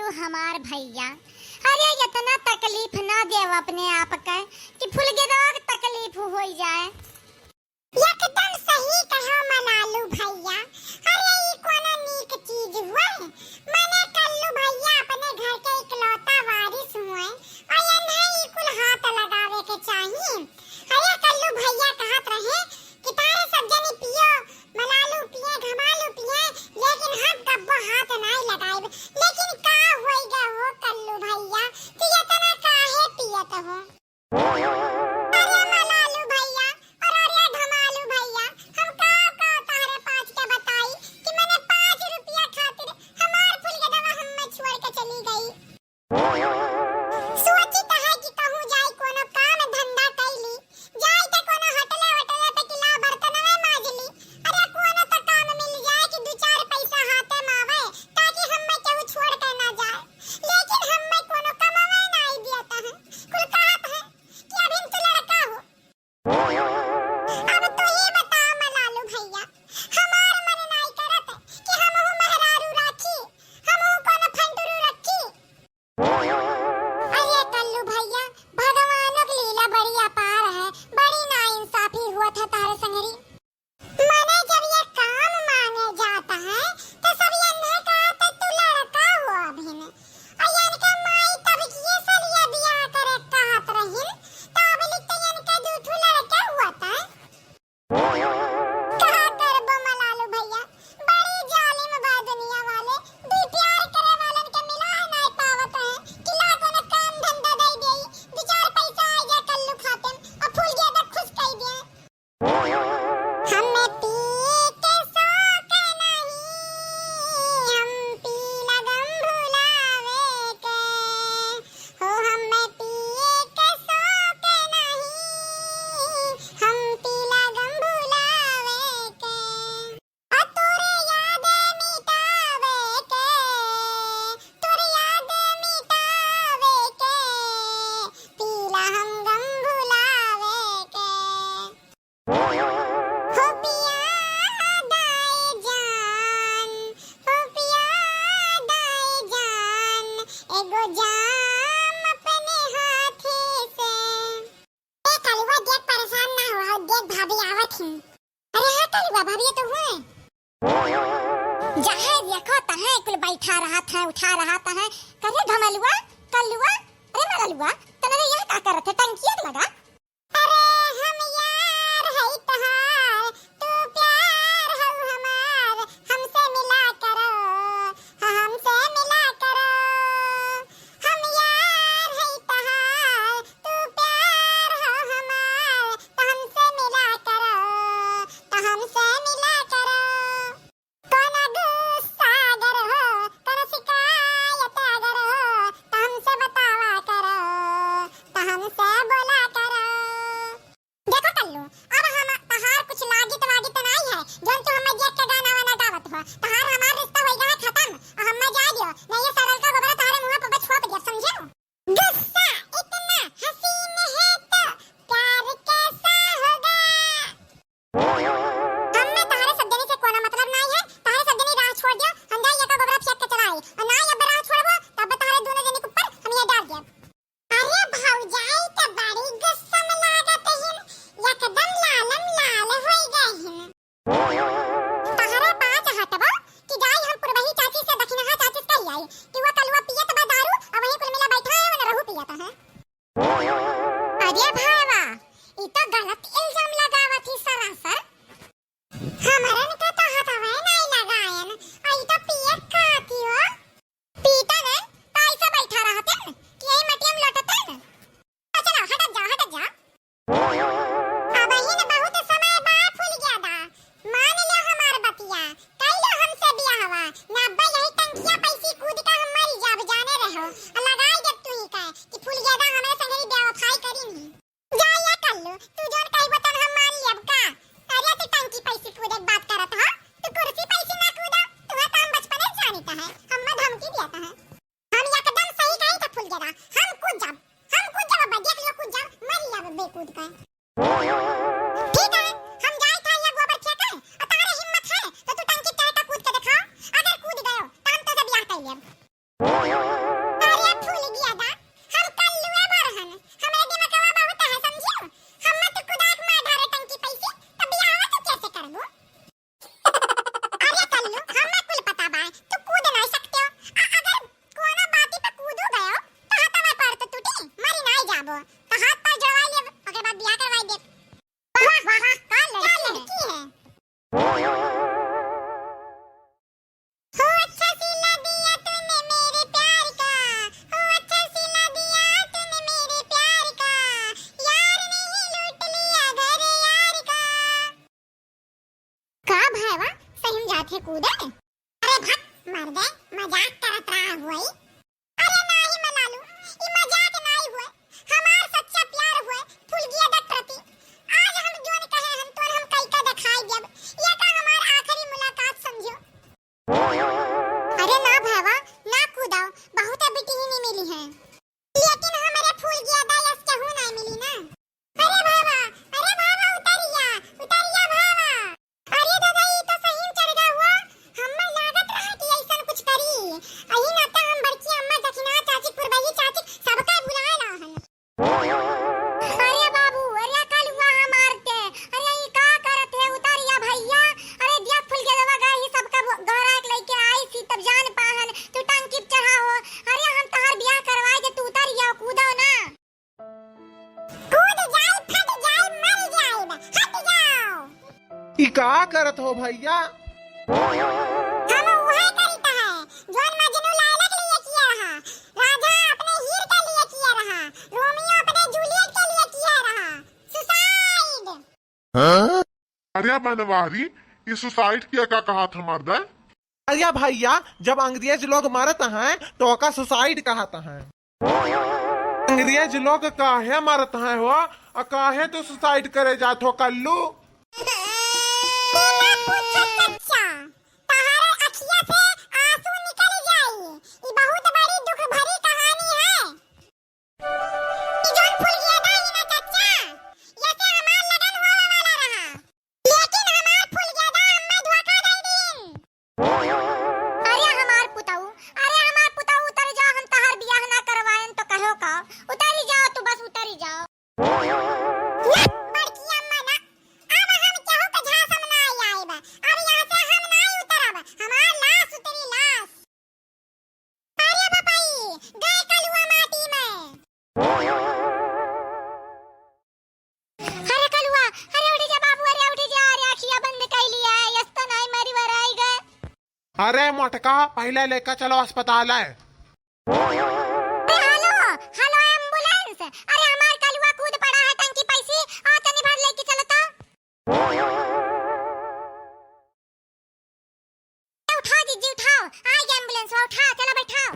कल्लू हमार भैया। अरे इतना तकलीफ ना दे अपने आप के कि फूल के दाग तकलीफ हो जाए। एकदम सही कहो मनालू भैया। अरे ये कोना नीक चीज हुआ है। मने कल्लू भैया अपने घर के इकलौता वारिस हुए और इन्हें कुल हाथ लगावे के चाहिए। अरे कल्लू भैया कहत रहे कि तारे सब जनी पियो, मलालू पिए, घमालू पिए, लेकिन हम कब्बो हाथ नहीं लगाइब। लेकिन का होइगा हो कल्लू भैया, तू इतना काहे पियत हो? अरे मलालू भैया और अरे घमालू भैया, हम का तारे पाँच के बताई कि मैंने 5 रुपया खातिर हमार फूल के दवा हम छोड़ के चली गई। सोची त है कि कहूं जाई कोनो काम धंधा कैली, जाई त कोनो होटले होटले पे किला बर्तनवे माजली। अरे कोनो त काम मिल जाए कि 2-4 पैसा हाथे में आवे ताकि हम केहू छोड़ के ना जाए। लेकिन हम कोनो कमावे नहीं दियता है। कुल कहत है कि अभी तू लड़का हो। अब तो ये बता मलालू भैया, हमार मन नहीं करत कि हमहु मेहरारू राखी, हमहु कोनो फंटुरू रखी। अरे कल्लू भैया, भगवानों की लीला बड़ी अपार है, बड़ी नाइंसाफी हुआ था तारे संगरी। मने जब ये काम मांगे जाता है तो सब ये नहीं कहते तू लड़का हो अभी ने। और इनका माई तब ये सलिया बियाह करे कहत रहिन, तो अब लिखते इनका दूठू लड़का हुआ था। कहा करबो मलालू भैया, बड़ी जालिम बा दुनिया वाले। भी प्यार करे वालन के मिला नहीं पावत है कि लाखों ने काम धंधा दे देई, 2-4 पैसा आ गया कल्लू खाते और फूल गया तो खुश कह दिया। हमें पी के शौक नहीं, हम पी लगम भुलावे के हो। हमें पी के शौक नहीं, हम पी लगम भुलावे के और तोरे याद मिटावे के, तोरे याद मिटावे के, पीला हम गम भुलावे के। हो पिया दाए जान, हो पिया दाए जान, एगो जाम अपने हाथे से। ए कलुआ देख परेशान ना हो, देख भाभी आवत ही। अरे हाँ कलुआ भाभी तो हुए। जहाँ देखो तहाँ कुल बैठा रहा था, उठा रहा था। करे धमलुआ, कलुआ, अरे मललुआ, तने यहाँ का करत है? टंकिया लगा। अरे हम यार है तहार, तू प्यार है हमार, हमसे मिला करो, हाँ हमसे मिला करो। हम यार है तहार, तू प्यार है हमार, तो हमसे मिला करो, तो हमसे मिला करो। कोनो गुस्सा अगर हो, कोनो शिकायत अगर हो, तो हमसे बतावा करो, तो हमसे बोला करो। देखो कल्लू, अब हम तहार कुछ लागित वागित नहीं है जोन तू हमें देख के गाना वाना गावत हो। तहार हमार रिश्ता हो गया खत्म और हम जा दियो, नहीं ये सरल का गोबर तारे मुंह पे छोप दिया, समझे? गुस्सा इतना हसीन है तो प्यार कैसा होगा? हमें तारे सब देने से कोनो मतलब नहीं है। तारे सब देने राह छोड़ दियो, हम जाइए का गोबर फेंक के चलाई और ना ये राह छोड़बो तब तारे दोनों जने के ऊपर हम ये डाल दिया। अरे भौजाई तो बड़ी गुस्सा में लागत हिन, एकदम लालम लाल हो गए हिन। तहरा बात हटबो कि जाई हम पुरबही चाची से दक्षिणहा चाची से कही आई कि वो कलुआ पियत बा दारू और वहीं कुल मिला बैठा है और रहू पियत है। अरे भाईवा, ई तो गलत इल्जाम लगावत ही सरासर। हमरन का तो हथवे नहीं लगायन, आई तो पियत खाती हो। पीता ने तो ऐसा बैठा रहते न कि यही मटियम लटते न। चलो हट जा। अब ही न बहुत समय बाद फूल गया दा, मान लियो हमार बतिया, कैलो हमसे बियाहवा, नब्बे यही टंकिया पैसी कूद का हम मर जाब जाने रहो और लगाई जब तू ही कहे कि फूल गया दा हमारे संगरी बेवफाई करी नहीं। जा या कल्लू, तू जोन कही बतन हम मान लियब का। अरे तू टंकी पैसी कूदे बात करत हो, तू कुर्सी पैसी ना कूदा, तू काम बचपने से जानता है, हम धमकी देता है। हम एकदम सही कही तो फूल गया दा, हम कूद जाब अब देख लो कूद जाब, मर लियब बेकूद का। ठीक है, हम जाए था या गोबर फेंके और तारे हिम्मत है तो तू टंकी चाहता कूद के दिखाओ। अगर कूद गयो तो हम तो सब ब्याह कर लेब। अरे फूल गया दा हम कल्लुआ बरहन हमरा दिमागवा बहुत है समझियो हम मत कुदाक में धारे टंकी पैसे तब बियाह तो कैसे करबो अरे कल्लू हमें कुल पता बा तू कूद नहीं सकते हो अगर कोनो बाती पे कूदो गयो तो हाथ में पैर तो टूटी मरी नहीं जाबो तो हाथ पर जड़वा ले ओके बाद बियाह करवाई दे वाह वाह का लड़की है कूदे अरे भट मर गए मजाक करत रहा हुई अरे नहीं मलालू ई मजाक नहीं हुए हमार सच्चा प्यार हुए फूल गया दत प्रति आज हम जोन कहे हम तो हम कई का दिखाई देब ये का हमार आखिरी मुलाकात समझो अरे ना भावा ना कूदाओ बहुत बिटी ही नहीं मिली है लेकिन हमारे फूल गया दायस कहू नहीं मिली ना अरे भावा उतरिया भावा अरे दादा ये तो सही में चढ़ गया हुआ हमें लागत रहा कि ऐसा कुछ करी अही ना त हम बड़की अम्मा दखिना चाची पुरबही चाची सबका बुलाए ला हन अरे बाबू अरे कल हुआ मारते अरे ये का करत है उतारिया भैया अरे दिया फूल के दवा गाई सबका गौरा के लेके आई थी तब जान पाहन तू टंकी पे चढ़ा हो अरे हम तहार ब्याह करवाए दे तू उतारिया कूदो ना कूद जाए फट जाए मर जाए हट जाओ ई का करत हो भैया हम वही करता है जोन मजनू लैला के लिए किया रहा राजा अपने हीर के लिए किया रहा रोमियो अपने जूलियट के लिए किया रहा सुसाइड अरे बनवारी ये सुसाइड किया का कहा था मर्द अरे भैया जब अंग्रेज लोग मरत हैं तो ओका सुसाइड कहत हैं अंग्रेज लोग काहे मरत हैं हो और काहे तो सुसाइड करे जात हो कल्लू बिना पूछे सच्चा तहारे अखिया से आंसू निकल जाई ये बहुत बड़ी दुख भरी कहानी है ये जोन फूल गया दाई ना सच्चा ये से हमार लगन होने वाला रहा लेकिन हमार फूल गया दा हमें धोखा दे दिन अरे हमार पुताऊ उतर जा हम तहार बियाह ना करवाएं तो कहो का उतारी जाओ तू बस उतारी जाओ बड़की अम्मा ना अब हम चाहो के झांसा में ना आइब अब यहां से हम नहीं उतरब हमार लाश उतरी लाश अरे बापाई गए कलुआ माटी में अरे कलुआ अरे उठ जा बाबू अरे उठ जा अरे आखियां बंद कर लिया है यस तो नहीं मरी वराई गए अरे मोटका पहले लेकर चलो अस्पताल है हेलो एम्बुलेंस अरे हमार कलुआ कूद पड़ा है टंकी पैसे आ तनी भर लेके चलो तो उठाओ जीजी उठाओ आ गया एम्बुलेंस उठा चलो बैठाओ